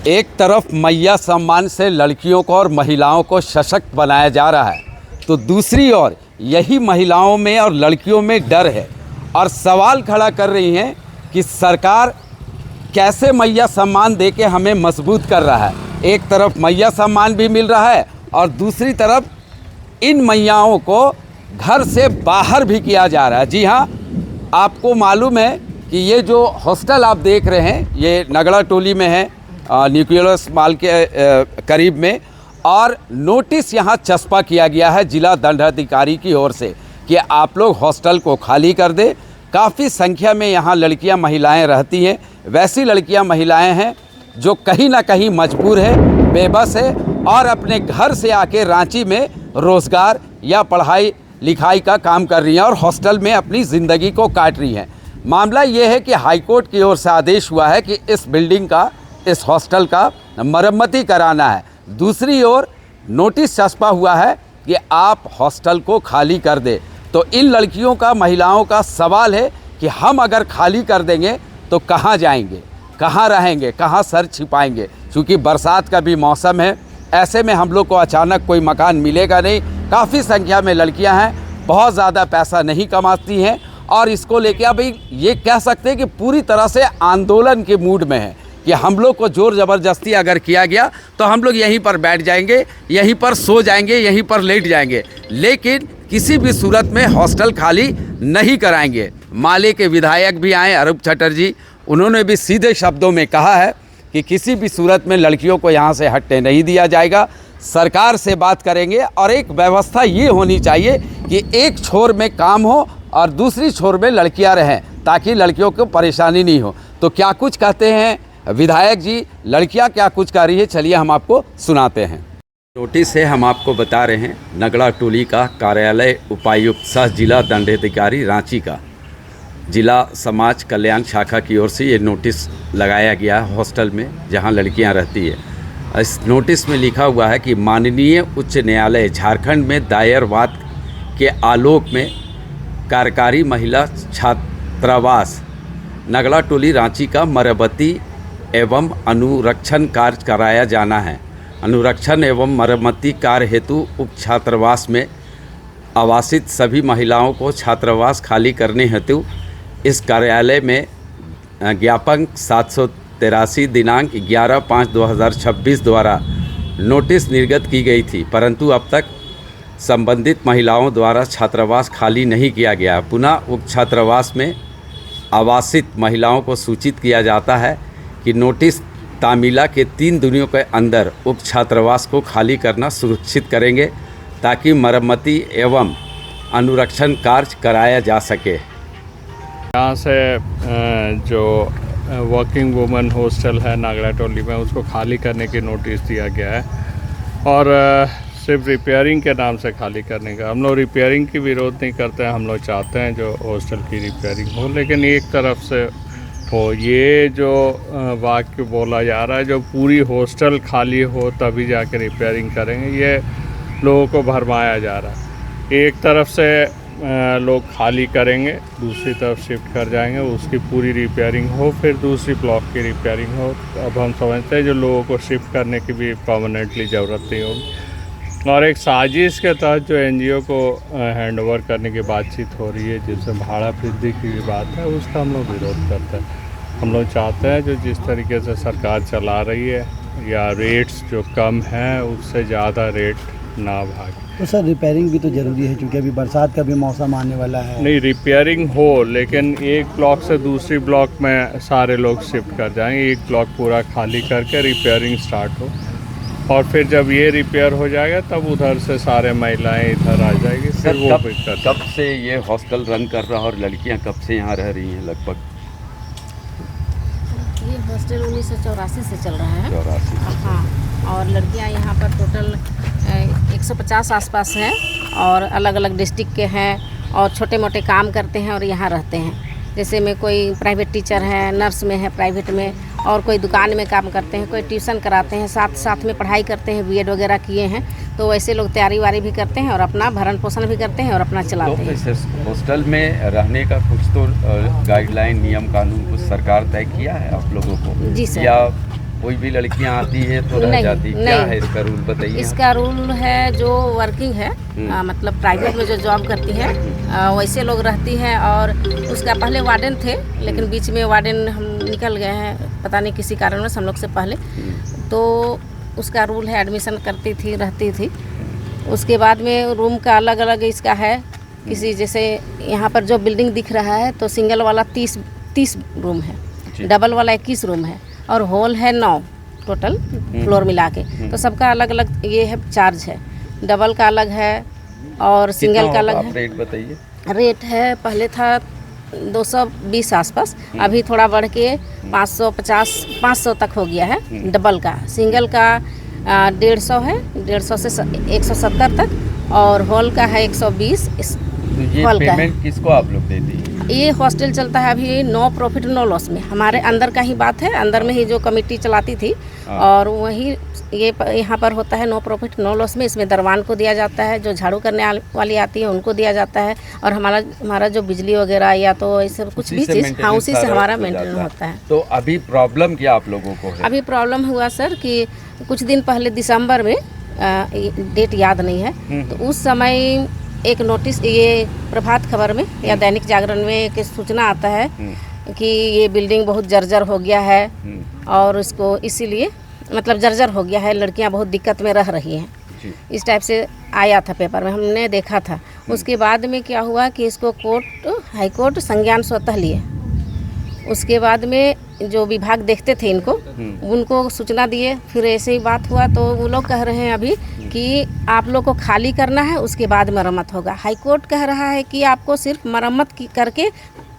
एक तरफ मैया सम्मान से लड़कियों को और महिलाओं को सशक्त बनाया जा रहा है, तो दूसरी ओर यही महिलाओं में और लड़कियों में डर है और सवाल खड़ा कर रही हैं कि सरकार कैसे मैया सम्मान दे के हमें मजबूत कर रहा है। एक तरफ मैया सम्मान भी मिल रहा है और दूसरी तरफ इन मैयाओं को घर से बाहर भी किया जा रहा है। जी हाँ, आपको मालूम है कि ये जो हॉस्टल आप देख रहे हैं ये नगड़ा टोली में है, न्यूक्लियस माल के करीब में, और नोटिस यहाँ चस्पा किया गया है जिला दंडाधिकारी की ओर से कि आप लोग हॉस्टल को खाली कर दें। काफ़ी संख्या में यहाँ लड़कियाँ महिलाएं रहती हैं। वैसी लड़कियाँ महिलाएं हैं जो कहीं ना कहीं मजबूर है, बेबस है और अपने घर से आके रांची में रोज़गार या पढ़ाई लिखाई का काम कर रही हैं और हॉस्टल में अपनी ज़िंदगी को काट रही हैं। मामला ये है कि हाईकोर्ट की ओर से आदेश हुआ है कि इस बिल्डिंग का, इस हॉस्टल का मरम्मती कराना है। दूसरी ओर नोटिस चस्पा हुआ है कि आप हॉस्टल को खाली कर दे। तो इन लड़कियों का, महिलाओं का सवाल है कि हम अगर खाली कर देंगे तो कहाँ जाएंगे, कहाँ रहेंगे, कहाँ सर छिपाएंगे। क्योंकि बरसात का भी मौसम है, ऐसे में हम लोग को अचानक कोई मकान मिलेगा नहीं। काफ़ी संख्या में लड़कियां हैं, बहुत ज़्यादा पैसा नहीं कमाती हैं और इसको लेके अभी ये कह सकते हैं कि पूरी तरह से आंदोलन के मूड में है कि हम लोग को ज़ोर ज़बरदस्ती अगर किया गया तो हम लोग यहीं पर बैठ जाएंगे, यहीं पर सो जाएंगे, यहीं पर लेट जाएंगे, लेकिन किसी भी सूरत में हॉस्टल खाली नहीं कराएंगे। माले के विधायक भी आए, अरूप चटर्जी, उन्होंने भी सीधे शब्दों में कहा है कि किसी भी सूरत में लड़कियों को यहाँ से हटने नहीं दिया जाएगा। सरकार से बात करेंगे और एक व्यवस्था ये होनी चाहिए कि एक छोर में काम हो और दूसरी छोर में लड़कियां रहें ताकि लड़कियों को परेशानी नहीं हो। तो क्या कुछ कहते हैं विधायक जी, लड़कियां क्या कुछ कर रही है, चलिए हम आपको सुनाते हैं। नोटिस है, हम आपको बता रहे हैं, नगड़ा टोली का कार्यालय उपायुक्त सह जिला दंडाधिकारी रांची का जिला समाज कल्याण शाखा की ओर से ये नोटिस लगाया गया है हॉस्टल में जहां लड़कियां रहती है। इस नोटिस में लिखा हुआ है कि माननीय उच्च न्यायालय झारखंड में दायर वाद के आलोक में कार्यकारी महिला छात्रावास नगड़ा टोली रांची का मरम्मती एवं अनुरक्षण कार्य कराया जाना है। अनुरक्षण एवं मरम्मती कार्य हेतु उक्त छात्रावास में आवासित सभी महिलाओं को छात्रावास खाली करने हेतु इस कार्यालय में ज्ञापन 783 दिनांक 11/5/2026 द्वारा नोटिस निर्गत की गई थी, परंतु अब तक संबंधित महिलाओं द्वारा छात्रावास खाली नहीं किया गया। पुनः उक्त छात्रावास में आवासित महिलाओं को सूचित किया जाता है कि नोटिस तामीला के 3 दिनों के अंदर उक्त छात्रावास को खाली करना सुनिश्चित करेंगे ताकि मरम्मती एवं अनुरक्षण कार्य कराया जा सके। यहाँ से जो वर्किंग वुमेन हॉस्टल है नागड़ा टोली में, उसको खाली करने की नोटिस दिया गया है और सिर्फ रिपेयरिंग के नाम से खाली करने का। हम लोग रिपेयरिंग की विरोध नहीं करते हैं, हम लोग चाहते हैं जो हॉस्टल की रिपेयरिंग हो, लेकिन एक तरफ से हो। ये जो वाक्य बोला जा रहा है जो पूरी हॉस्टल खाली हो तभी जाके रिपेयरिंग करेंगे, ये लोगों को भरमाया जा रहा है। एक तरफ से लोग खाली करेंगे, दूसरी तरफ शिफ्ट कर जाएंगे, उसकी पूरी रिपेयरिंग हो, फिर दूसरी ब्लॉक की रिपेयरिंग हो। अब हम समझते हैं जो लोगों को शिफ्ट करने की भी परमानेंटली ज़रूरत नहीं होगी। और एक साजिश के तहत जो एनजीओ को हैंडओवर करने की बातचीत हो रही है, जिसमें भाड़ा वृद्धि की भी बात है, उसका हम लोग विरोध करते हैं। हम लोग चाहते हैं जो जिस तरीके से सरकार चला रही है या रेट्स जो कम हैं उससे ज़्यादा रेट ना भागे। तो सर रिपेयरिंग भी तो ज़रूरी है क्योंकि अभी बरसात का भी मौसम आने वाला है। नहीं, रिपेयरिंग हो, लेकिन एक ब्लॉक से दूसरी ब्लॉक में सारे लोग शिफ्ट कर जाएंगे। एक ब्लॉक पूरा खाली करके रिपेयरिंग स्टार्ट हो और फिर जब ये रिपेयर हो जाएगा तब उधर से सारे महिलाएं इधर आ जाएगी। फिर वो कब से ये हॉस्टल रन कर रहा है और लड़कियां कब से यहाँ रह रही हैं? लगभग ये हॉस्टल 1984 से चल रहा है। 84। हाँ, और लड़कियां यहाँ पर टोटल 150 आसपास हैं और अलग अलग डिस्ट्रिक्ट के हैं और छोटे मोटे काम करते हैं और यहाँ रहते हैं। जैसे में कोई प्राइवेट टीचर है, नर्स में है प्राइवेट में, और कोई दुकान में काम करते हैं, कोई ट्यूशन कराते हैं, साथ में पढ़ाई करते हैं, बीएड वगैरह किए हैं। तो वैसे लोग तैयारी वारी भी करते हैं और अपना भरण पोषण भी करते हैं और अपना चलाते हैं। तो हॉस्टल में रहने का कुछ तो गाइडलाइन, नियम कानून कुछ सरकार तय किया है आप लोगों को? जी सर। या कोई भी लड़कियां आती है तो रह नहीं, जाती, क्या नहीं। है इसका रूल बताइए? इसका रूल है जो वर्किंग है मतलब प्राइवेट में जो जॉब करती है वैसे लोग रहती हैं। और उसका पहले वार्डन थे, लेकिन बीच में वार्डन हम निकल गए हैं, पता नहीं किसी कारणवश हम लोग से पहले। तो उसका रूल है एडमिशन करती थी, रहती थी। उसके बाद में रूम का अलग अलग इसका है। किसी जैसे यहाँ पर जो बिल्डिंग दिख रहा है तो सिंगल वाला 30 रूम है, डबल वाला 21 रूम है और हॉल है 9 टोटल फ्लोर मिला के। तो सबका अलग अलग ये है चार्ज है। डबल का अलग है और सिंगल का अलग है। रेट बताइए। रेट है पहले था 220 आसपास, अभी थोड़ा बढ़ के 550-500 तक हो गया है डबल का। सिंगल का 150 है, 150 से 170 तक, और हॉल का है 120। तो ये हॉल का पेमेंट किसको आप लोग देती हैं? ये हॉस्टल चलता है अभी नो प्रॉफिट नो लॉस में, हमारे अंदर का ही बात है। अंदर में ही जो कमेटी चलाती थी और वही ये यहाँ पर होता है नो प्रॉफिट नो लॉस में। इसमें दरवान को दिया जाता है, जो झाड़ू करने वाली आती है उनको दिया जाता है, और हमारा जो बिजली वगैरह या तो ऐसे कुछ भी चीज़, हाँ, उसी से हमारा मेंटेन होता है। तो अभी प्रॉब्लम क्या आप लोगों को है? अभी प्रॉब्लम हुआ सर कि कुछ दिन पहले दिसंबर में डेट याद नहीं है, तो उस समय एक नोटिस, ये प्रभात खबर में या दैनिक जागरण में एक सूचना आता है कि ये बिल्डिंग बहुत जर्जर हो गया है और उसको इसीलिए मतलब जर्जर हो गया है, लड़कियां बहुत दिक्कत में रह रही हैं। इस टाइप से आया था पेपर में, हमने देखा था। उसके बाद में क्या हुआ कि इसको हाई कोर्ट संज्ञान स्वतः लिए। उसके बाद में जो विभाग देखते थे इनको, उनको सूचना दिए, फिर ऐसे ही बात हुआ। तो वो लोग कह रहे हैं अभी कि आप लोग को खाली करना है, उसके बाद मरम्मत होगा। हाई कोर्ट कह रहा है कि आपको सिर्फ मरम्मत करके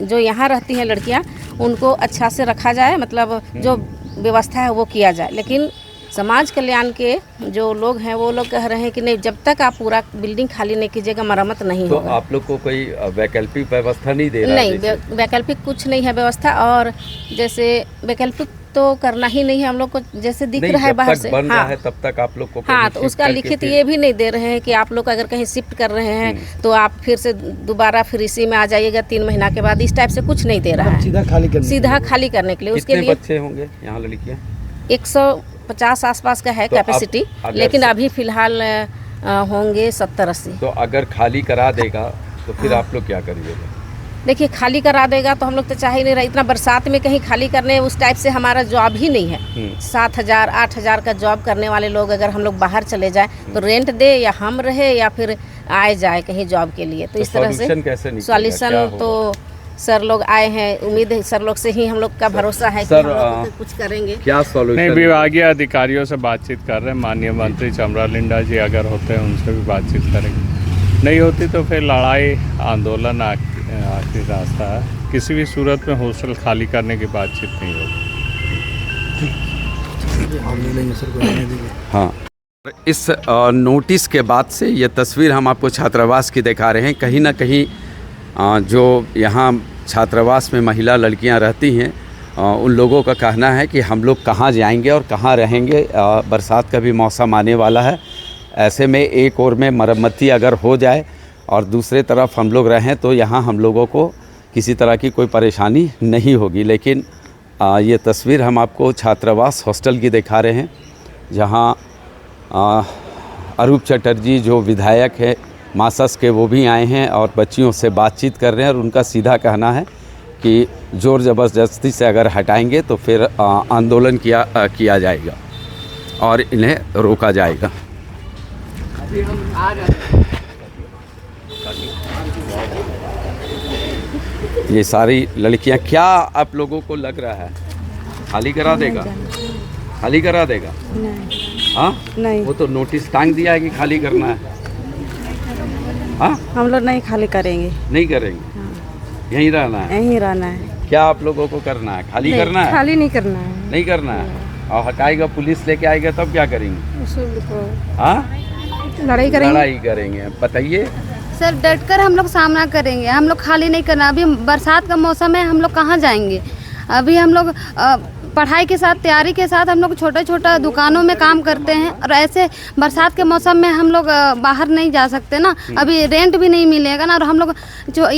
जो यहाँ रहती हैं लड़कियाँ उनको अच्छा से रखा जाए, मतलब जो व्यवस्था है वो किया जाए। लेकिन समाज कल्याण के जो लोग हैं वो लोग कह रहे हैं कि नहीं, जब तक आप पूरा बिल्डिंग खाली नहीं कीजिएगा मरम्मत नहीं तो होगा। आप लोग को कोई वैकल्पिक व्यवस्था नहीं दे रहा? नहीं, वैकल्पिक कुछ नहीं है व्यवस्था। और जैसे वैकल्पिक तो करना ही नहीं है हम लोग को, जैसे दिख रहा है बाहर से, बन रहा है तब तक आप लोग को हाँ, तो उसका लिखित ये भी नहीं दे रहे हैं कि आप लोग अगर कहीं शिफ्ट कर रहे हैं तो आप फिर से दोबारा फिर इसी में आ जाइएगा 3 महीना के बाद। इस टाइप से कुछ नहीं दे रहा है, सीधा खाली करने के लिए। उसके लिए बच्चे होंगे यहाँ लड़कियाँ? 150 आसपास का है कैपेसिटी, लेकिन अभी फिलहाल होंगे 70-80। तो अगर खाली करा देगा तो फिर आप लोग क्या करिएगा? देखिए, खाली करा देगा तो हम लोग तो चाह ही नहीं रहे, इतना बरसात में कहीं खाली करने उस टाइप से हमारा जॉब ही नहीं है। 7,000-8,000 का जॉब करने वाले लोग अगर हम लोग बाहर चले जाए तो रेंट दे या हम रहे या फिर आए जाए कहीं जॉब के लिए। तो इस तरह से सॉल्यूशन तो सर लोग आए हैं, उम्मीद है सर लोग से ही हम लोग का भरोसा है कि हम लोग कुछ करेंगे। क्या सॉल्यूशन? नहीं, विभागीय अधिकारियों से बातचीत कर रहे हैं। माननीय मंत्री चमरा लिंडा जी अगर होते हैं उनसे भी बातचीत करेंगे। नहीं होती तो फिर लड़ाई आंदोलन आखिरी रास्ता है। किसी भी सूरत में हॉस्टल खाली करने की बातचीत नहीं होगी। हाँ, इस नोटिस के बाद से ये तस्वीर हम आपको छात्रावास की दिखा रहे हैं। कहीं ना कहीं जो यहाँ छात्रावास में महिला लड़कियाँ रहती हैं उन लोगों का कहना है कि हम लोग कहाँ जाएंगे और कहाँ रहेंगे। बरसात का भी मौसम आने वाला है, ऐसे में एक ओर में मरम्मती अगर हो जाए और दूसरे तरफ हम लोग रहें तो यहाँ हम लोगों को किसी तरह की कोई परेशानी नहीं होगी। लेकिन ये तस्वीर हम आपको छात्रावास हॉस्टल की दिखा रहे हैं, जहाँ अरूप चटर्जी जो विधायक है मासस के, वो भी आए हैं और बच्चियों से बातचीत कर रहे हैं। और उनका सीधा कहना है कि ज़ोर ज़बरदस्ती से अगर हटाएंगे तो फिर आंदोलन किया जाएगा और इन्हें रोका जाएगा। ये सारी लड़कियां, क्या आप लोगों को लग रहा है खाली करा देगा? खाली करा देगा? नहीं। हाँ, नहीं, वो तो नोटिस टांग दिया है कि खाली करना है। हाँ, हम लोग नहीं खाली करेंगे। नहीं करेंगे? हाँ। यहीं रहना है? यहीं रहना है। क्या आप लोगों को करना है? खाली करना है? खाली नहीं करना है। नहीं करना है। और हटाएगा पुलिस लेके आएगा तब क्या करेंगे? हाँ, लड़ाई करेंगे। बताइए सर, डट कर हम लोग सामना करेंगे। हम लोग खाली नहीं करना। अभी बरसात का मौसम है, हम लोग कहाँ जाएंगे? अभी हम लोग पढ़ाई के साथ, तैयारी के साथ हम लोग छोटा छोटा दुकानों में काम करते हैं, और ऐसे बरसात के मौसम में हम लोग बाहर नहीं जा सकते ना। अभी रेंट भी नहीं मिलेगा ना, और हम लोग जो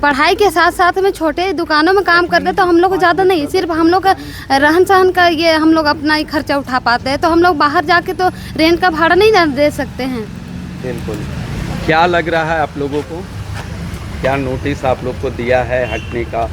पढ़ाई के साथ साथ में छोटे दुकानों में काम करते हैं, तो हम लोग को ज़्यादा नहीं, सिर्फ हम लोग का रहन सहन का ये हम लोग अपना ही खर्चा उठा पाते हैं। तो हम लोग बाहर जाके तो रेंट का भाड़ा नहीं दे सकते हैं। बिल्कुल। क्या लग रहा है आप लोगों को, क्या नोटिस आप लोग को दिया है हटने का?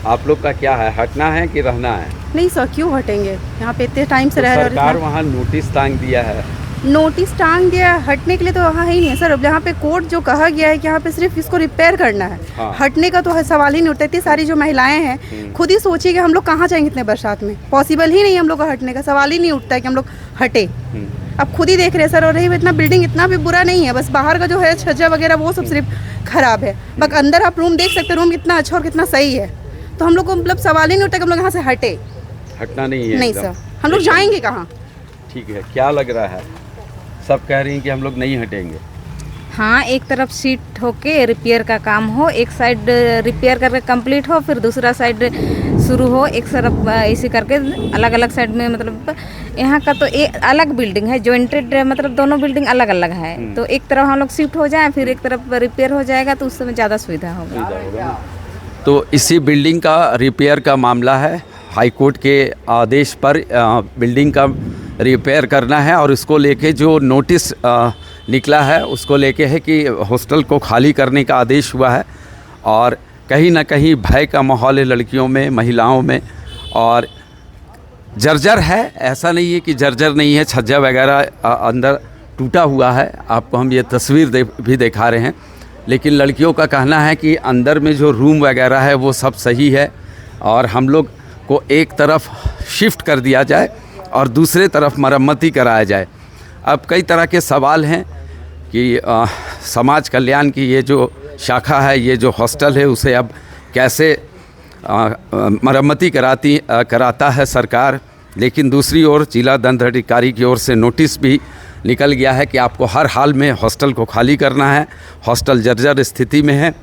आप लोग का क्या है, हटना है कि रहना है? नहीं सर, क्यों हटेंगे? यहाँ पे इतने टाइम से तो रह रहे सरकार वहाँ नोटिस टांग दिया है। नोटिस टांग दिया, हटने के लिए तो वहाँ है ही नहीं है सर। अब यहाँ पे कोर्ट जो कहा गया है कि यहाँ पे सिर्फ इसको रिपेयर करना है, हाँ। हटने का तो सवाल ही नहीं उठता। इतनी सारी जो महिलाएं हैं, खुद ही सोचिए कि हम लोग कहाँ जाएंगे इतने बरसात में। पॉसिबल ही नहीं है हम लोग का हटने का, सवाल ही नहीं उठता है कि हम लोग हटे। अब खुद ही देख रहे हैं सर। और रही इतना बिल्डिंग इतना भी बुरा नहीं है, बस बाहर का जो है छज्जा वगैरह वो सब सिर्फ खराब है। बस अंदर आप रूम देख सकते हैं, रूम कितना अच्छा और कितना सही है। तो हम लोग को मतलब सवाल ही नहीं उठता कि हम लोग यहाँ से हटे। हटना नहीं है नहीं एकदम। सर, हम लोग जाएंगे कहाँ? ठीक है, क्या लग रहा है? सब कह रही हैं कि हम लोग नहीं हटेंगे। हाँ, एक तरफ शिफ्ट होके रिपेयर का काम हो, एक साइड रिपेयर करके कंप्लीट हो, फिर दूसरा साइड शुरू हो, एक तरफ इसी करके अलग अलग साइड में। मतलब यहाँ का तो एक अलग बिल्डिंग है, जॉइंटेड, मतलब दोनों बिल्डिंग अलग अलग है। तो एक तरफ हम लोग शिफ्ट हो जाएं, फिर एक तरफ रिपेयर हो जाएगा, तो उस समय ज़्यादा सुविधा होगा। तो इसी बिल्डिंग का रिपेयर का मामला है। हाई कोर्ट के आदेश पर बिल्डिंग का रिपेयर करना है, और इसको लेके जो नोटिस निकला है उसको लेके है कि हॉस्टल को खाली करने का आदेश हुआ है। और कहीं ना कहीं भय का माहौल है लड़कियों में, महिलाओं में, और जर्जर है। ऐसा नहीं है कि जर्जर नहीं है, छज्जा वगैरह अंदर टूटा हुआ है। आपको हम ये तस्वीर भी दिखा रहे हैं। लेकिन लड़कियों का कहना है कि अंदर में जो रूम वगैरह है वो सब सही है, और हम लोग को एक तरफ शिफ्ट कर दिया जाए और दूसरे तरफ मरम्मती कराया जाए। अब कई तरह के सवाल हैं कि समाज कल्याण की ये जो शाखा है, ये जो हॉस्टल है, उसे अब कैसे मरम्मती कराता है सरकार। लेकिन दूसरी ओर जिला दंडाधिकारी की ओर से नोटिस भी निकल गया है कि आपको हर हाल में हॉस्टल को खाली करना है। हॉस्टल जर्जर स्थिति में है,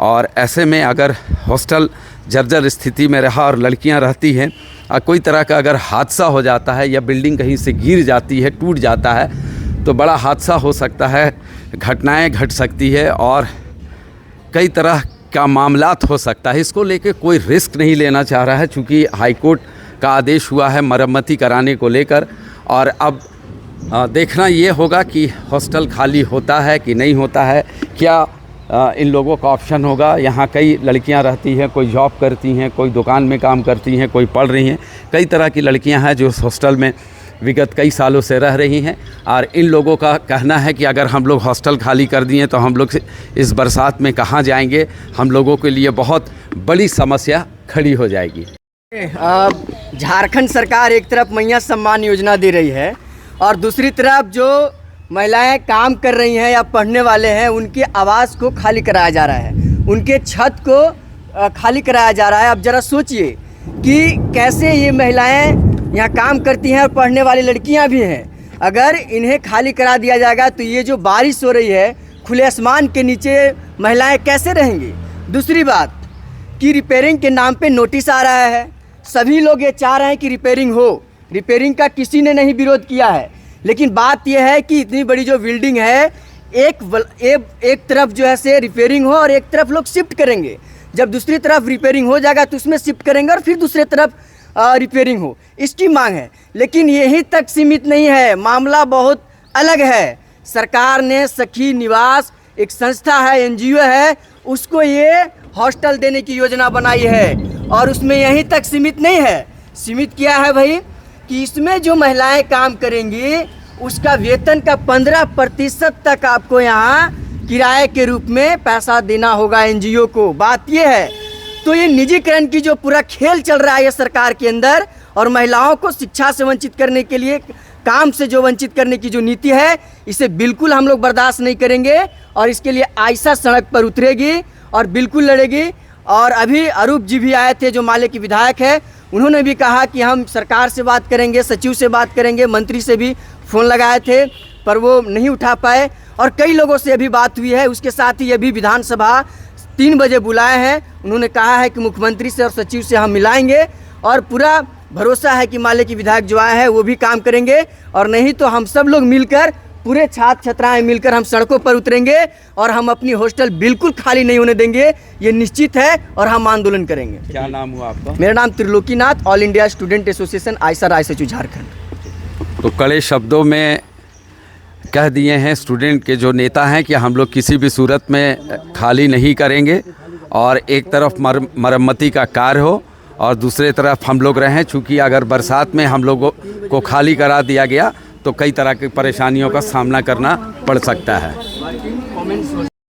और ऐसे में अगर हॉस्टल जर्जर स्थिति में रहा और लड़कियां रहती हैं, कोई तरह का अगर हादसा हो जाता है या बिल्डिंग कहीं से गिर जाती है, टूट जाता है, तो बड़ा हादसा हो सकता है, घटनाएं घट सकती है और कई तरह का मामलात हो सकता है। इसको लेके कोई रिस्क नहीं लेना चाह रहा है, चूँकि हाई कोर्ट का आदेश हुआ है मरम्मती कराने को लेकर। और अब देखना ये होगा कि हॉस्टल खाली होता है कि नहीं होता है, क्या इन लोगों का ऑप्शन होगा। यहाँ कई लड़कियाँ रहती हैं, कोई जॉब करती हैं, कोई दुकान में काम करती हैं, कोई पढ़ रही हैं। कई तरह की लड़कियाँ हैं जो हॉस्टल में विगत कई सालों से रह रही हैं, और इन लोगों का कहना है कि अगर हम लोग हॉस्टल खाली कर दिए तो हम लोग इस बरसात में कहाँ जाएंगे, हम लोगों के लिए बहुत बड़ी समस्या खड़ी हो जाएगी। झारखंड सरकार एक तरफ मैया सम्मान योजना दे रही है, और दूसरी तरफ जो महिलाएं काम कर रही हैं या पढ़ने वाले हैं, उनके आवास को खाली कराया जा रहा है, उनके छत को खाली कराया जा रहा है। अब ज़रा सोचिए कि कैसे ये महिलाएं यहाँ काम करती हैं और पढ़ने वाली लड़कियाँ भी हैं। अगर इन्हें खाली करा दिया जाएगा तो ये जो बारिश हो रही है, खुले आसमान के नीचे महिलाएं कैसे रहेंगी। दूसरी बात कि रिपेयरिंग के नाम पे नोटिस आ रहा है। सभी लोग ये चाह रहे हैं कि रिपेयरिंग हो, रिपेयरिंग का किसी ने नहीं विरोध किया है। लेकिन बात यह है कि इतनी बड़ी जो बिल्डिंग है, एक तरफ जो है से रिपेयरिंग हो और एक तरफ लोग शिफ्ट करेंगे। जब दूसरी तरफ रिपेयरिंग हो जाएगा तो उसमें शिफ्ट करेंगे और फिर दूसरी तरफ रिपेयरिंग हो, इसकी मांग है। लेकिन यहीं तक सीमित नहीं है, मामला बहुत अलग है। सरकार ने सखी निवास, एक संस्था है, एनजीओ है, उसको ये हॉस्टल देने की योजना बनाई है, और उसमें यहीं तक सीमित नहीं है। सीमित किया है भाई कि इसमें जो महिलाएं काम करेंगी उसका वेतन का 15% तक आपको यहाँ किराए के रूप में पैसा देना होगा एनजीओ को। बात ये है, तो ये निजीकरण की जो पूरा खेल चल रहा है ये सरकार के अंदर, और महिलाओं को शिक्षा से वंचित करने के लिए, काम से जो वंचित करने की जो नीति है, इसे बिल्कुल हम लोग बर्दाश्त नहीं करेंगे, और इसके लिए आयशा सड़क पर उतरेगी और बिल्कुल लड़ेगी। और अभी अरूप जी भी आए थे, जो माले की विधायक है, उन्होंने भी कहा कि हम सरकार से बात करेंगे, सचिव से बात करेंगे, मंत्री से भी फ़ोन लगाए थे पर वो नहीं उठा पाए, और कई लोगों से अभी बात हुई है। उसके साथ ही अभी विधानसभा 3 बजे बुलाए हैं। उन्होंने कहा है कि मुख्यमंत्री से और सचिव से हम मिलाएंगे, और पूरा भरोसा है कि माले की विधायक जो आए हैं वो भी काम करेंगे, और नहीं तो हम सब लोग मिलकर पूरे छात्र छात्राएं मिलकर हम सड़कों पर उतरेंगे और हम अपनी हॉस्टल बिल्कुल खाली नहीं होने देंगे, ये निश्चित है, और हम आंदोलन करेंगे। क्या नाम हुआ आपका? मेरा नाम Trilokinath, All India student association AISA रायसेचू झारखंड। तो कड़े शब्दों में कह दिए हैं स्टूडेंट के जो नेता हैं कि हम लोग किसी भी सूरत में खाली नहीं करेंगे, और एक तरफ मरम्मती का कार्य हो और दूसरे तरफ हम लोग रहें, चूँकि अगर बरसात में हम लोगों को खाली करा दिया गया तो कई तरह की परेशानियों का सामना करना पड़ सकता है।